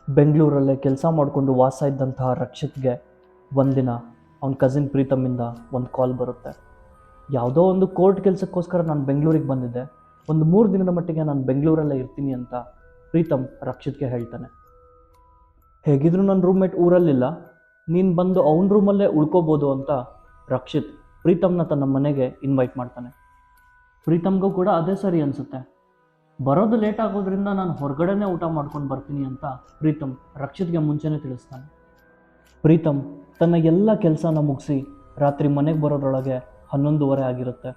ಬೆಂಗಳೂರಲ್ಲೇ ಕೆಲಸ ಮಾಡಿಕೊಂಡು ವಾಸ ಇದ್ದಂತಹ ರಕ್ಷಿತ್ಗೆ ಒಂದಿನ ಅವನ ಕಸಿನ್ ಪ್ರೀತಮಿಂದ ಒಂದು ಕಾಲ್ ಬರುತ್ತೆ. ಯಾವುದೋ ಒಂದು ಕೋರ್ಟ್ ಕೆಲಸಕ್ಕೋಸ್ಕರ ನಾನು ಬೆಂಗಳೂರಿಗೆ ಬಂದಿದ್ದೆ, ಒಂದು 3 ದಿನದ ಮಟ್ಟಿಗೆ ನಾನು ಬೆಂಗಳೂರಲ್ಲೇ ಇರ್ತೀನಿ ಅಂತ ಪ್ರೀತಮ್ ರಕ್ಷಿತ್ಗೆ ಹೇಳ್ತಾನೆ. ಹೇಗಿದ್ರು ನನ್ನ ರೂಮ್ಮೇಟ್ ಊರಲ್ಲಿಲ್ಲ, ನೀನು ಬಂದು ಅವನ ರೂಮಲ್ಲೇ ಉಳ್ಕೋಬೋದು ಅಂತ ರಕ್ಷಿತ್ ಪ್ರೀತಮ್ನ ತನ್ನ ಮನೆಗೆ ಇನ್ವೈಟ್ ಮಾಡ್ತಾನೆ. ಪ್ರೀತಮ್ಗೂ ಕೂಡ ಅದೇ ಸರಿ ಅನಿಸುತ್ತೆ. ಬರೋದು ಲೇಟ್ ಆಗೋದ್ರಿಂದ ನಾನು ಹೊರಗಡೆನೇ ಊಟ ಮಾಡ್ಕೊಂಡು ಬರ್ತೀನಿ ಅಂತ ಪ್ರೀತಮ್ ರಕ್ಷಿತ್ಗೆ ಮುಂಚೆನೇ ತಿಳಿಸ್ತಾನೆ. ಪ್ರೀತಮ್ ತನ್ನ ಎಲ್ಲ ಕೆಲಸನ ಮುಗಿಸಿ ರಾತ್ರಿ ಮನೆಗೆ ಬರೋದ್ರೊಳಗೆ 11:30 ಆಗಿರುತ್ತೆ.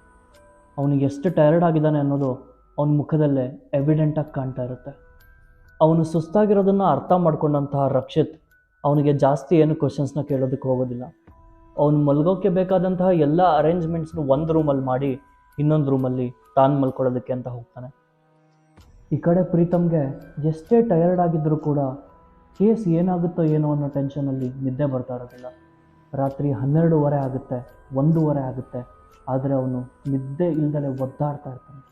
ಅವನಿಗೆ ಎಷ್ಟು ಟಯರ್ಡ್ ಆಗಿದ್ದಾನೆ ಅನ್ನೋದು ಅವನ ಮುಖದಲ್ಲೇ ಎವಿಡೆಂಟಾಗಿ ಕಾಣ್ತಾ ಇರುತ್ತೆ. ಅವನು ಸುಸ್ತಾಗಿರೋದನ್ನು ಅರ್ಥ ಮಾಡ್ಕೊಂಡಂತಹ ರಕ್ಷಿತ್ ಅವನಿಗೆ ಜಾಸ್ತಿ ಏನು ಕ್ವಶನ್ಸ್ನ ಕೇಳೋದಕ್ಕೆ ಹೋಗೋದಿಲ್ಲ. ಅವನು ಮಲ್ಗೋಕ್ಕೆ ಬೇಕಾದಂತಹ ಎಲ್ಲ ಅರೇಂಜ್ಮೆಂಟ್ಸ್ನು ಒಂದು ರೂಮಲ್ಲಿ ಮಾಡಿ ಇನ್ನೊಂದು ರೂಮಲ್ಲಿ ತಾನು ಮಲ್ಕೊಳ್ಳೋದಕ್ಕೆ ಅಂತ ಹೋಗ್ತಾನೆ. ಈ ಕಡೆ ಪ್ರೀತಮ್ಗೆ ಎಷ್ಟೇ ಟಯರ್ಡ್ ಆಗಿದ್ದರೂ ಕೂಡ ಕೇಸ್ ಏನಾಗುತ್ತೋ ಏನೋ ಅನ್ನೋ ಟೆನ್ಷನಲ್ಲಿ ನಿದ್ದೆ ಬರ್ತಾ ಇರೋದಿಲ್ಲ. ರಾತ್ರಿ 12:30 ಆಗುತ್ತೆ, 1:00 ಆಗುತ್ತೆ, ಆದರೆ ಅವನು ನಿದ್ದೆ ಇಲ್ದಲೇ ಒದ್ದಾಡ್ತಾ ಇರ್ತಾನೆ.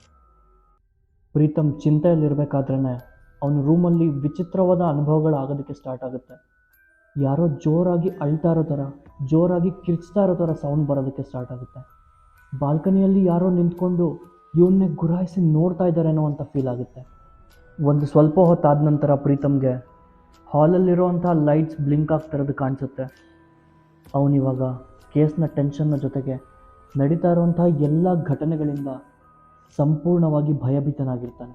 ಪ್ರೀತಮ್ ಚಿಂತೆಯಲ್ಲಿರಬೇಕಾದ್ರೇ ಅವನ ರೂಮಲ್ಲಿ ವಿಚಿತ್ರವಾದ ಅನುಭವಗಳಾಗೋದಕ್ಕೆ ಸ್ಟಾರ್ಟ್ ಆಗುತ್ತೆ. ಯಾರೋ ಜೋರಾಗಿ ಅಳ್ತಾ ಇರೋ ಥರ, ಜೋರಾಗಿ ಕಿರ್ಚ್ತಾ ಇರೋ ಥರ ಸೌಂಡ್ ಬರೋದಕ್ಕೆ ಸ್ಟಾರ್ಟ್ ಆಗುತ್ತೆ. ಬಾಲ್ಕನಿಯಲ್ಲಿ ಯಾರೋ ನಿಂತ್ಕೊಂಡು ಇವನ್ನೇ ಗುರಾಯಿಸಿ ನೋಡ್ತಾ ಇದ್ದಾರೇನೋ ಅಂತ ಫೀಲ್ ಆಗುತ್ತೆ. ಒಂದು ಸ್ವಲ್ಪ ಹೊತ್ತಾದ ನಂತರ ಪ್ರೀತಮ್ಗೆ ಹಾಲಲ್ಲಿರುವಂಥ ಲೈಟ್ಸ್ ಬ್ಲಿಂಕ್ ಆಗ್ತಿರೋದು ಕಾಣಿಸುತ್ತೆ. ಅವನಿವಾಗ ಕೇಸ್ನ ಟೆನ್ಷನ್ನ ಜೊತೆಗೆ ನಡೀತಾ ಇರುವಂಥ ಎಲ್ಲ ಘಟನೆಗಳಿಂದ ಸಂಪೂರ್ಣವಾಗಿ ಭಯಭೀತನಾಗಿರ್ತಾನೆ.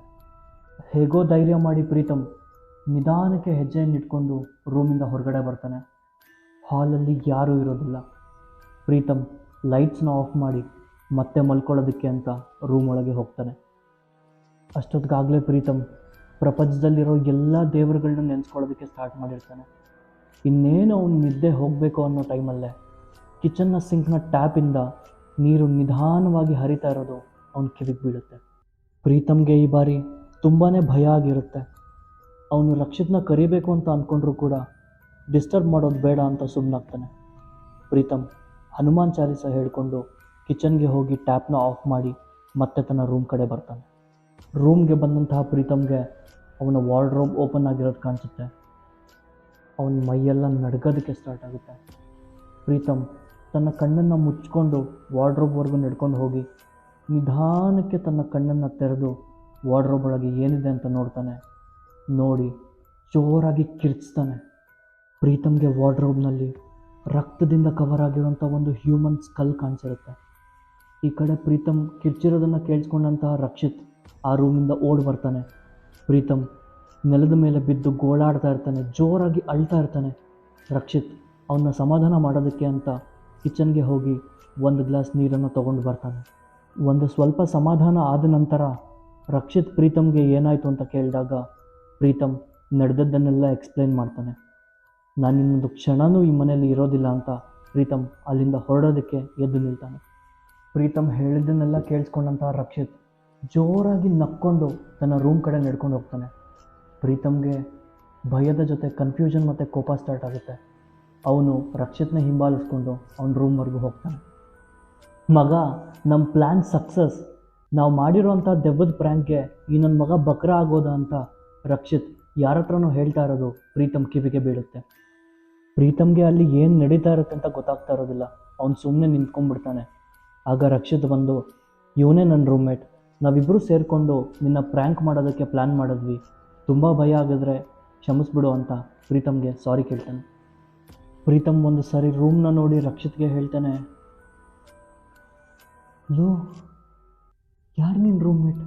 ಹೇಗೋ ಧೈರ್ಯ ಮಾಡಿ ಪ್ರೀತಮ್ ನಿಧಾನಕ್ಕೆ ಹೆಜ್ಜೆಯನ್ನು ಇಟ್ಕೊಂಡು ರೂಮಿಂದ ಹೊರಗಡೆ ಬರ್ತಾನೆ. ಹಾಲಲ್ಲಿ ಯಾರೂ ಇರೋದಿಲ್ಲ. ಪ್ರೀತಮ್ ಲೈಟ್ಸ್ನ ಆಫ್ ಮಾಡಿ ಮತ್ತೆ ಮಲ್ಕೊಳ್ಳೋದಕ್ಕೆ ಅಂತ ರೂಮ್ ಒಳಗೆ ಹೋಗ್ತಾನೆ. ಅಷ್ಟೊತ್ತಿಗಾಗಲೇ ಪ್ರೀತಮ್ ಪ್ರಪಂಚದಲ್ಲಿರೋ ಎಲ್ಲ ದೇವರುಗಳನ್ನ ನೆನೆಸ್ಕೊಳ್ಳೋದಕ್ಕೆ ಸ್ಟಾರ್ಟ್ ಮಾಡಿರ್ತಾನೆ. ಇನ್ನೇನು ಅವನು ನಿದ್ದೆ ಹೋಗಬೇಕು ಅನ್ನೋ ಟೈಮಲ್ಲೇ ಕಿಚನ್ನ ಸಿಂಕ್ನ ಟ್ಯಾಪಿಂದ ನೀರು ನಿಧಾನವಾಗಿ ಹರಿತಾ ಇರೋದು ಅವನ ಕಿವಿಗೆ ಬೀಳುತ್ತೆ. ಪ್ರೀತಮ್ಗೆ ಈ ಬಾರಿ ತುಂಬಾ ಭಯ ಆಗಿರುತ್ತೆ. ಅವನು ರಕ್ಷಿತ್ನ ಕರಿಬೇಕು ಅಂತ ಅಂದ್ಕೊಂಡ್ರೂ ಕೂಡ ಡಿಸ್ಟರ್ಬ್ ಮಾಡೋದು ಬೇಡ ಅಂತ ಸುಮ್ಮನಾಗ್ತಾನೆ. ಪ್ರೀತಮ್ ಹನುಮಾನ್ ಚಾಲೀಸ ಹೇಳಿಕೊಂಡು ಕಿಚನ್ಗೆ ಹೋಗಿ ಟ್ಯಾಪ್ನ ಆಫ್ ಮಾಡಿ ಮತ್ತೆ ತನ್ನ ರೂಮ್ ಕಡೆ ಬರ್ತಾನೆ. ರೂಮ್ಗೆ ಬಂದಂತಹ ಪ್ರೀತಮ್ಗೆ ಅವನ ವಾರ್ಡ್ರೋಬ್ ಓಪನ್ ಆಗಿರೋದು ಕಾಣಿಸುತ್ತೆ. ಅವನ ಮೈಯೆಲ್ಲ ನಡ್ಗೋದಕ್ಕೆ ಸ್ಟಾರ್ಟ್ ಆಗುತ್ತೆ. ಪ್ರೀತಮ್ ತನ್ನ ಕಣ್ಣನ್ನು ಮುಚ್ಕೊಂಡು ವಾರ್ಡ್ರೋಬ್ವರೆಗೂ ನಡ್ಕೊಂಡು ಹೋಗಿ ನಿಧಾನಕ್ಕೆ ತನ್ನ ಕಣ್ಣನ್ನು ತೆರೆದು ವಾರ್ಡ್ರೋಬ್ ಒಳಗೆ ಏನಿದೆ ಅಂತ ನೋಡ್ತಾನೆ. ನೋಡಿ ಜೋರಾಗಿ ಕಿರ್ಚ್ತಾನೆ. ಪ್ರೀತಮ್ಗೆ ವಾರ್ಡ್ರೋಬ್ನಲ್ಲಿ ರಕ್ತದಿಂದ ಕವರ್ ಆಗಿರುವಂಥ ಒಂದು ಹ್ಯೂಮನ್ ಸ್ಕಲ್ ಕಾಣಿಸಿರುತ್ತೆ. ಈ ಕಡೆ ಪ್ರೀತಮ್ ಕಿರ್ಚಿರೋದನ್ನು ಕೇಳಿಸ್ಕೊಂಡಂತಹ ರಕ್ಷಿತ್ ಆ ರೂಮಿಂದ ಓಡಿ ಬರ್ತಾನೆ. ಪ್ರೀತಮ್ ನೆಲದ ಮೇಲೆ ಬಿದ್ದು ಗೋಳಾಡ್ತಾ ಇರ್ತಾನೆ, ಜೋರಾಗಿ ಅಳ್ತಾ ಇರ್ತಾನೆ. ರಕ್ಷಿತ್ ಅವನ್ನ ಸಮಾಧಾನ ಮಾಡೋದಕ್ಕೆ ಅಂತ ಕಿಚನ್ಗೆ ಹೋಗಿ ಒಂದು ಗ್ಲಾಸ್ ನೀರನ್ನು ತೊಗೊಂಡು ಬರ್ತಾನೆ. ಒಂದು ಸ್ವಲ್ಪ ಸಮಾಧಾನ ಆದ ನಂತರ ರಕ್ಷಿತ್ ಪ್ರೀತಮ್ಗೆ ಏನಾಯಿತು ಅಂತ ಕೇಳಿದಾಗ ಪ್ರೀತಮ್ ನಡೆದದ್ದನ್ನೆಲ್ಲ ಎಕ್ಸ್ಪ್ಲೇನ್ ಮಾಡ್ತಾನೆ. ನಾನಿನ್ನೊಂದು ಕ್ಷಣನೂ ಈ ಮನೆಯಲ್ಲಿ ಇರೋದಿಲ್ಲ ಅಂತ ಪ್ರೀತಮ್ ಅಲ್ಲಿಂದ ಹೊರಡೋದಕ್ಕೆ ಎದ್ದು ನಿಲ್ತಾನೆ. ಪ್ರೀತಮ್ ಹೇಳಿದ್ದನ್ನೆಲ್ಲ ಕೇಳಿಸ್ಕೊಂಡಂತಹ ರಕ್ಷಿತ್ ಜೋರಾಗಿ ನಕ್ಕೊಂಡು ತನ್ನ ರೂಮ್ ಕಡೆ ನಡ್ಕೊಂಡು ಹೋಗ್ತಾನೆ. ಪ್ರೀತಮ್ಗೆ ಭಯದ ಜೊತೆ ಕನ್ಫ್ಯೂಷನ್ ಮತ್ತು ಕೋಪ ಸ್ಟಾರ್ಟ್ ಆಗುತ್ತೆ. ಅವನು ರಕ್ಷಿತ್ನ ಹಿಂಬಾಲಿಸ್ಕೊಂಡು ಅವನ ರೂಮ್ವರೆಗೂ ಹೋಗ್ತಾನೆ. ಮಗ, ನಮ್ಮ ಪ್ಲ್ಯಾನ್ ಸಕ್ಸಸ್. ನಾವು ಮಾಡಿರೋಂಥ ದೆವ್ವದ ಪ್ರ್ಯಾಂಕ್ಗೆ ಈ ನನ್ನ ಮಗ ಬಕ್ರ ಆಗೋದ ಅಂತ ರಕ್ಷಿತ್ ಯಾರ ಹತ್ರನೂ ಹೇಳ್ತಾ ಇರೋದು ಪ್ರೀತಮ್ ಕಿವಿಗೆ ಬೀಳುತ್ತೆ. ಪ್ರೀತಮ್ಗೆ ಅಲ್ಲಿ ಏನು ನಡೀತಾ ಇರುತ್ತೆ ಅಂತ ಗೊತ್ತಾಗ್ತಾ ಇರೋದಿಲ್ಲ. ಅವ್ನು ಸುಮ್ಮನೆ ನಿಂತ್ಕೊಂಡ್ಬಿಡ್ತಾನೆ. ಆಗ ರಕ್ಷಿತ್ ಬಂದು, ಇವನೇ ನನ್ನ ರೂಮ್ಮೇಟ್, ನಾವಿಬ್ಬರೂ ಸೇರಿಕೊಂಡು ನಿನ್ನ ಪ್ರ್ಯಾಂಕ್ ಮಾಡೋದಕ್ಕೆ ಪ್ಲ್ಯಾನ್ ಮಾಡಿದ್ವಿ, ತುಂಬ ಭಯ ಆಗಿದ್ರೆ ಕ್ಷಮಿಸ್ಬಿಡು ಅಂತ ಪ್ರೀತಮ್ಗೆ ಸಾರಿ ಕೇಳ್ತಾನೆ. ಪ್ರೀತಮ್ ಒಂದು ಸಾರಿ ರೂಮ್ನ ನೋಡಿ ರಕ್ಷಿತ್ಗೆ ಹೇಳ್ತಾನೆ, ಲೋ, ಯಾರು ನಿನ್ನ ರೂಮ್ಮೇಟ್?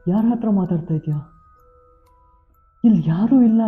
ಯಾರ ಹತ್ರ ಮಾತಾಡ್ತಾ ಇದೆಯಾ? ಇಲ್ಲಿ ಯಾರೂ ಇಲ್ಲ.